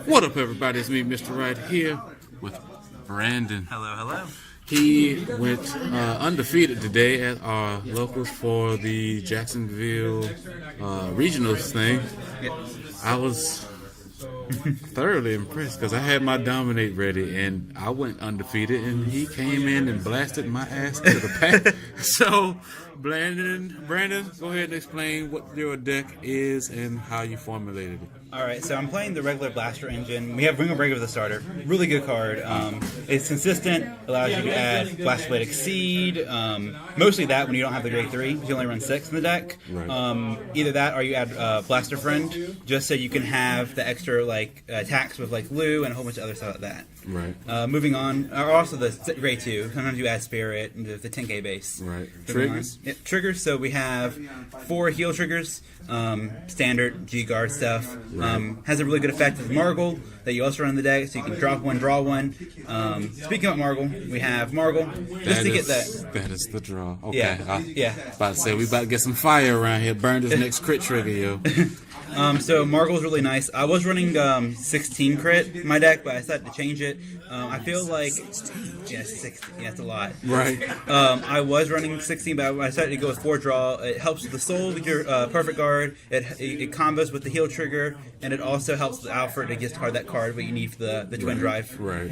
What up, everybody? It's me, Mr. Right, here with Brandon. Hello, hello. He went undefeated today at our locals for the Jacksonville regionals thing. I was thoroughly impressed because I had my dominate ready and I went undefeated, and he came in and blasted my ass to the pack. So, Brandon, go ahead and explain what your deck is and how you formulated it. Alright, so I'm playing the regular Blaster Engine. We have Ring of Break as the starter. Really good card. It's consistent, allows you to add Blaster Blade Exceed. Mostly that when you don't have the grade 3, because you only run 6 in the deck. Right. Either that or you add Blaster Friend, just so you can have the extra attacks with Lou and a whole bunch of other stuff like that. Right. Moving on, or also the grade 2. Sometimes you add Spirit and the 10k base. Right. Triggers? Yep, triggers. So we have 4 heal triggers. Standard G-Guard stuff. Has a really good effect with Margle that you also run in the deck, so you can drop one, draw one. Speaking of Margle, we have Margle. Just to get that. That is the draw. Okay. Yeah. About to say, we about to get some fire around here. Burn this next crit trigger, yo. So Margle's really nice. I was running 16 crit in my deck, but I decided to change it. I feel like 16. Yeah, it's a lot. Right. I was running 16, but I decided to go with 4 draw. It helps with the soul with your perfect guard. It combos with the heal trigger, and it also helps with Alfred to discard that card what you need for the twin drive. Right.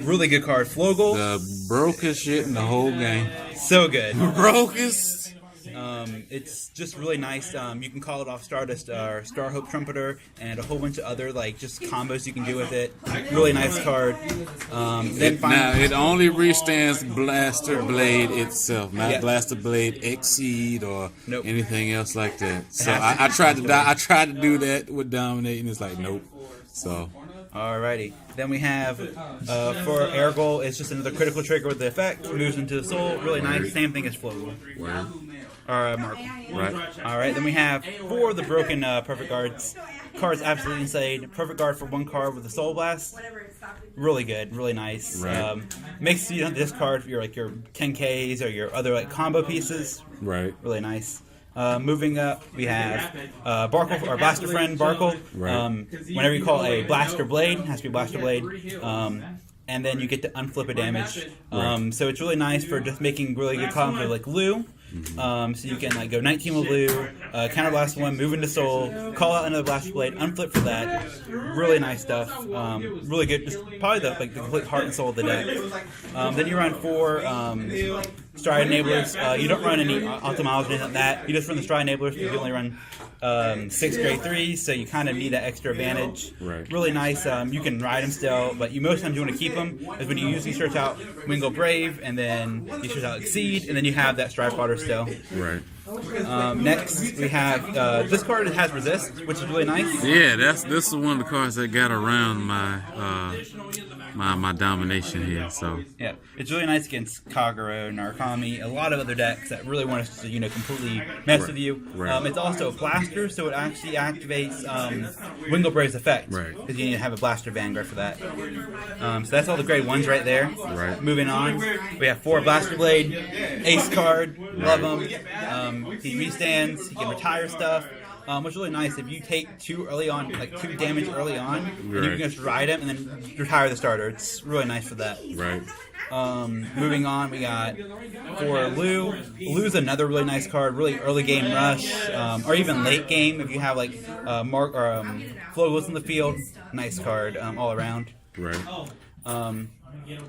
Really good card. Flogel. The brokest shit in the whole game. So good. Brokest. It's just really nice. You can call it off Stardust or Starhope Trumpeter and a whole bunch of other just combos you can do with it. Really nice card. Now it only withstands Blaster Blade itself, not Blaster Blade Exceed or anything else like that. So I tried to do that with Dominate, and it's like nope. So. Alrighty. Then we have, for Ergol, it's just another critical trigger with the effect. Moves into the soul. Really nice. Same thing as Flogel. Wow. Mark. Right. Alright, then we have 4 of the broken Perfect Guards. Cards absolutely insane. Perfect Guard for 1 card with a Soul Blast. Really good. Really nice. Right. Makes you don't discard for your 10Ks or your other combo pieces. Right. Really nice. Moving up, we have Barkle, or Blaster Friend Barkle. Right. Whenever you call a Blaster Blade, it has to be Blaster Blade. And then you get to unflip a damage. So it's really nice for just making really good combos with Lou. So you can go 19 with Lou, counterblast 1, move into Soul, call out another Blaster Blade, unflip for that. Really nice stuff. Really good. Just probably the complete heart and soul of the deck. Then you run 4 Stride Enablers. You don't run any Ophthalmology or anything like that. You just run the Stride Enablers because you only run 6 grade 3s, so you kind of need that extra advantage. Right. Really nice. You can ride them still, but most times you want to keep them is when you usually search out Wingo Brave, and then you search out Exceed, and then you have that Stride Fodder still. Right. Next, we have this card. It has Resist, which is really nice. Yeah, this is one of the cards that got around my my domination here. So yeah, it's really nice against Kagero, Narukami, a lot of other decks that really want us to completely mess with you. Right. It's also a blaster, so it actually activates Wingo Brave's effect. Right. Because you need to have a Blaster Vanguard for that. So that's all the grade 1s right there. Right. Moving on, we have 4 Blaster Blade, Ace card, love him. He restands, he can retire stuff. Which is really nice if you take 2 early on, 2 damage early on, and you can just ride him and then retire the starter. It's really nice for that. right. Moving on, we got for Lou. Lou's another really nice card, really early game rush, or even late game if you have Mark or Flogels in the field. Nice card all around. Right.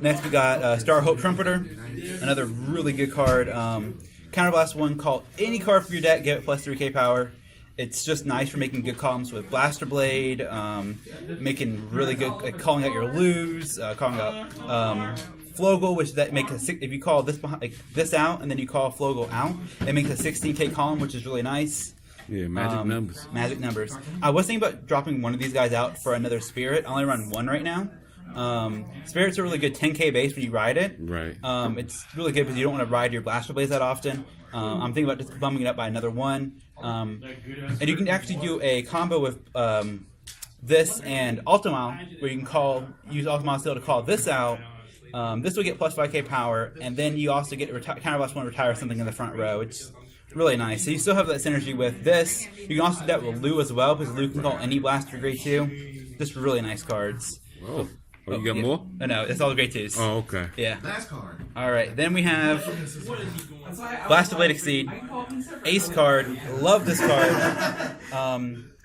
Next we got Starhope Trumpeter, another really good card. Counterblast 1, call any card from your deck, give it plus 3k power. It's just nice for making good columns with Blaster Blade, making really good, calling out your Lus, calling out Flogel, which that makes if you call this this out and then you call Flogel out, it makes a 16k column, which is really nice. Yeah, magic numbers. Magic numbers. I was thinking about dropping one of these guys out for another Spirit. I only run 1 right now. Spirit's a really good 10k base when you ride it. Right. It's really good because you don't want to ride your Blaster Blades that often. I'm thinking about just bumping it up by another 1. And you can actually do a combo with this and Ultimile, where you can use Ultimile still to call this out. This will get plus 5k power, and then you also get Counterblast 1 retire something in the front row. It's Really nice. So you still have that synergy with this. You can also do that with Lou as well, because Lou can call any blaster grade 2. Just really nice cards. Whoa. Oh, you got more? Oh, no, it's all the grade 2s. Oh, okay. Yeah. All right, then we have Blaster Blade Exceed, Ace card. Love this card.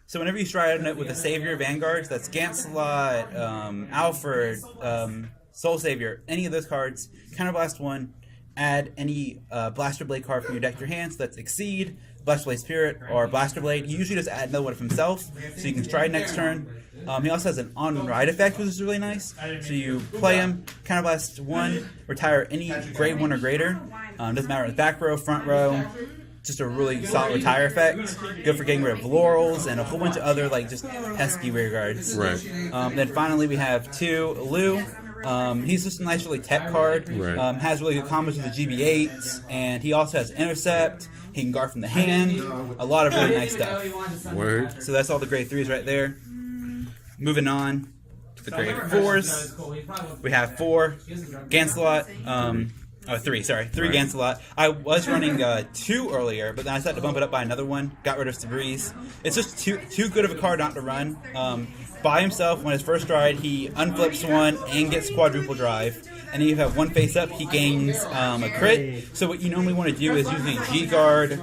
So whenever you stride on it with a Savior Vanguards, that's Gancelot, Alfred, Soul Savior, any of those cards, counterblast 1, add any Blaster Blade card from your deck to your hand, so that's Exceed, Blaster Blade Spirit, or Blaster Blade. He usually just add another one of himself, so you can stride next turn. He also has an on-ride effect, which is really nice. So you play him, counterblast 1, retire any grade 1 or greater. Doesn't matter if it's back row, front row. Just a really solid retire effect. Good for getting rid of Laurels and a whole bunch of other like just pesky rear guards. Right. Then finally we have 2 Lou. He's just a nice really tech card. Right. Has really good combos with the GB8s, and he also has intercept. He can guard from the hand. A lot of really nice stuff. Word. So that's all the grade 3s right there. Moving on to the grade 4s. We have 4 Gancelot. 3 Gancelot. I was running 2 earlier, but then I decided to bump it up by another one. Got rid of Sabreeze. It's just too good of a card not to run. By himself, when his first stride, he unflips 1 and gets quadruple drive. And then you have 1 face up, he gains a crit. So what you normally want to do is using G-Guard.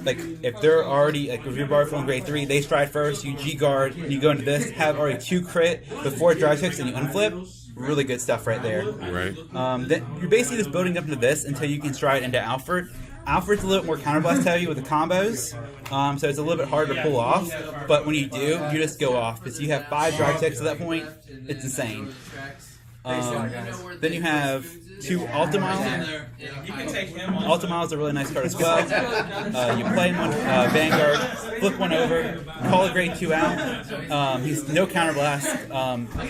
Like, if they're already, like, if you're barred from grade 3, they stride first, you G-Guard, and you go into this, have already 2 crit before drive hooks, and you unflip. Really good stuff right there. Right. Then you're basically just building up into this until you can stride into Alfred. Alfred's a little bit more counterblast heavy with the combos, so it's a little bit harder to pull off. But when you do, you just go off because you have 5 drive checks at that point. It's insane. Then you have 2 Altamile. Altamile is a really nice card as well. You play him on Vanguard, flip 1 over, call a grade 2 out. He's no counterblast.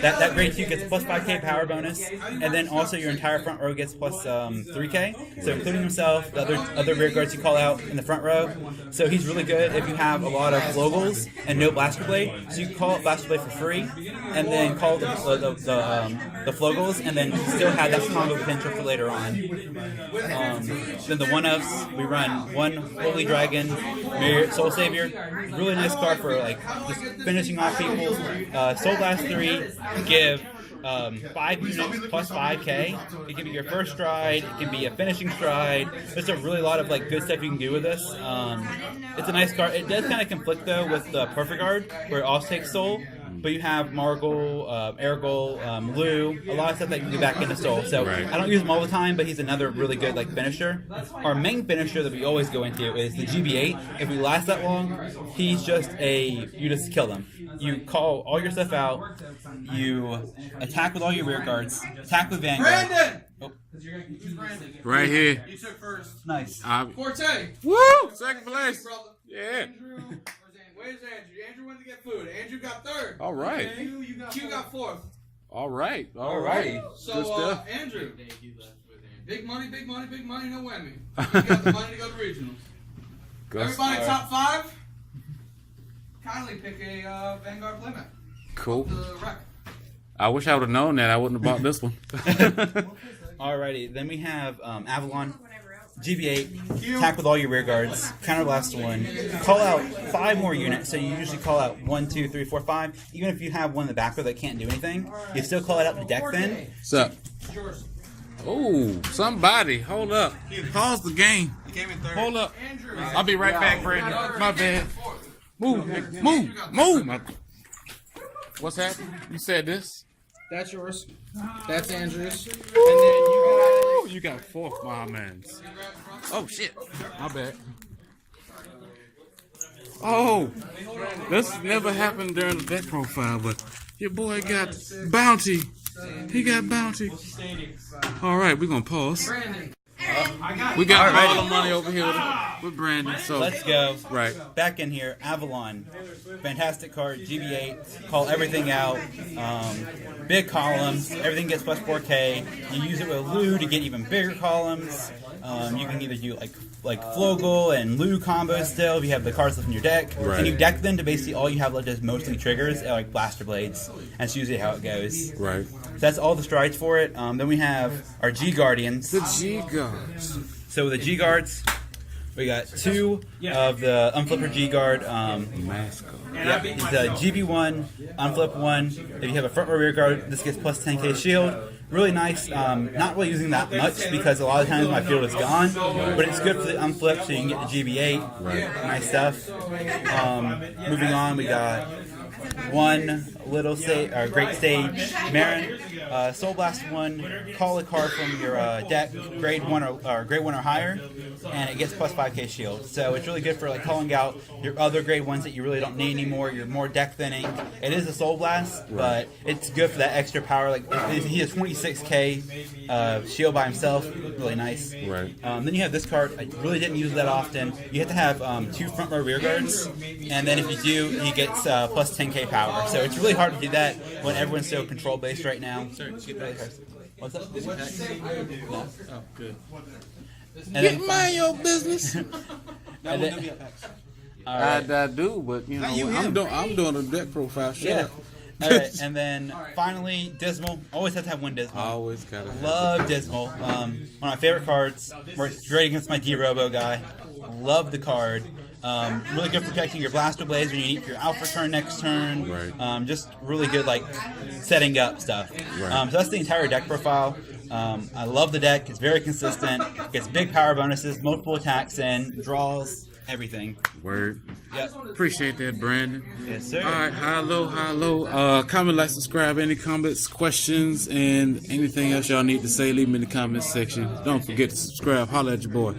That grade 2 gets plus 5k power bonus, and then also your entire front row gets plus 3k. So including himself, the other rear guards you call out in the front row. So he's really good if you have a lot of Flogels and no Blaster Blade. So you can call out Blaster Blade for free, and then call the Flogels, and then still have that combo potential for later on. Then the 1-ups, we run 1 Holy Dragon, Soul Savior. Really nice card for like just finishing off people. Soul Blast 3, give 5 units plus 5k. It can be your first stride, it can be a finishing stride. There's a really lot of like good stuff you can do with this. It's a nice card. It does kind of conflict though with the Perfect Guard, where it also takes Soul. But you have Margol, Ergol, Lou, a lot of stuff that can get back into Soul. So right. I don't use him all the time, but he's another really good like finisher. Our main finisher that we always go into is the GB8. If we last that long, he's just you just kill them. You call all your stuff out, you attack with all your rear guards, attack with Vanguard. Brandon! Oh. Right here. You took first. Nice. Forte! Woo! Second place. Brother. Yeah. Andrew. Where's Andrew? Andrew went to get food. Andrew got 3rd. All right. Q got 4th. All right. So, Andrew. Big money, no whammy. You got the money to go to regionals. Everybody top 5? Kindly pick a Vanguard playmat. Cool. The rack. I wish I would have known that. I wouldn't have bought this one. Alrighty, then we have Avalon, GB8, attack with all your rear guards, counterblast 1, call out 5 more units, so you usually call out 1, 2, 3, 4, 5. Even if you have one in the back row that can't do anything, you still call it out the deck then. What's up? Oh, somebody, hold up. Pause the game. Hold up. I'll be right back, Brandon. My bad. Move. What's happening? You said this? That's yours. That's Andrew's. And then You got 4th, my man. Oh, shit. My bad. Oh, this never happened during the deck profile, but your boy got bounty. He got bounty. All right, we're going to pause. We got all the money over here with Brandon. So Let's go. Right. Back in here, Avalon. Fantastic card, GB8. Call everything out. Big columns. Everything gets plus 4k. You use it with Lou to get even bigger columns. You can either do like Flogel and Lou combos still if you have the cards left in your deck. Right. And you deck them to basically all you have left is mostly triggers, like Blaster Blades. That's usually how it goes. Right. So that's all the strides for it. Then we have our G Guardians. The G Guards. So the G Guards, We got 2 of the Unflipper G Guard. Masco. Yep, it's a GB1, Unflip 1. If you have a front or rear guard, this gets plus 10k shield. Really nice. Not really using that much because a lot of times my field is gone, but it's good for the unflip so you can get the GB8. Right. Nice stuff. Moving on, we got 1 little Great Stage Marin. Soul Blast 1, call a card from your deck, grade 1 or grade 1 or higher, and it gets plus 5k shield. So it's really good for like calling out your other grade 1s that you really don't need anymore. You're more deck thinning. It is a Soul Blast, but it's good for that extra power. Like he has 26k shield by himself, really nice. Right. Then you have this card. I really didn't use that often. You have to have 2 front row rear guards, and then if you do, he gets plus 10k power. So it's really hard to do that when everyone's so control based right now. What's that? Oh, good. Get mind your business. And then, I do, but you know, I'm doing a deck profile. Shut yeah. up. All right, and then finally, Dismal. Always have to have 1 Dismal. Always gotta have Love Dismal. One of my favorite cards. Works great against my D-Robo guy. Love the card. Really good protecting your Blaster Blades when you need your Alpha turn next turn. Right. Just really good like setting up stuff. Right. So that's the entire deck profile. I love the deck. It's very consistent. Gets big power bonuses, multiple attacks in, draws, everything. Word. Yep. Appreciate that, Brandon. Yes, sir. All right, hello. Comment, like, subscribe. Any comments, questions, and anything else y'all need to say, leave them in the comments section. Don't forget to subscribe. Holla at your boy.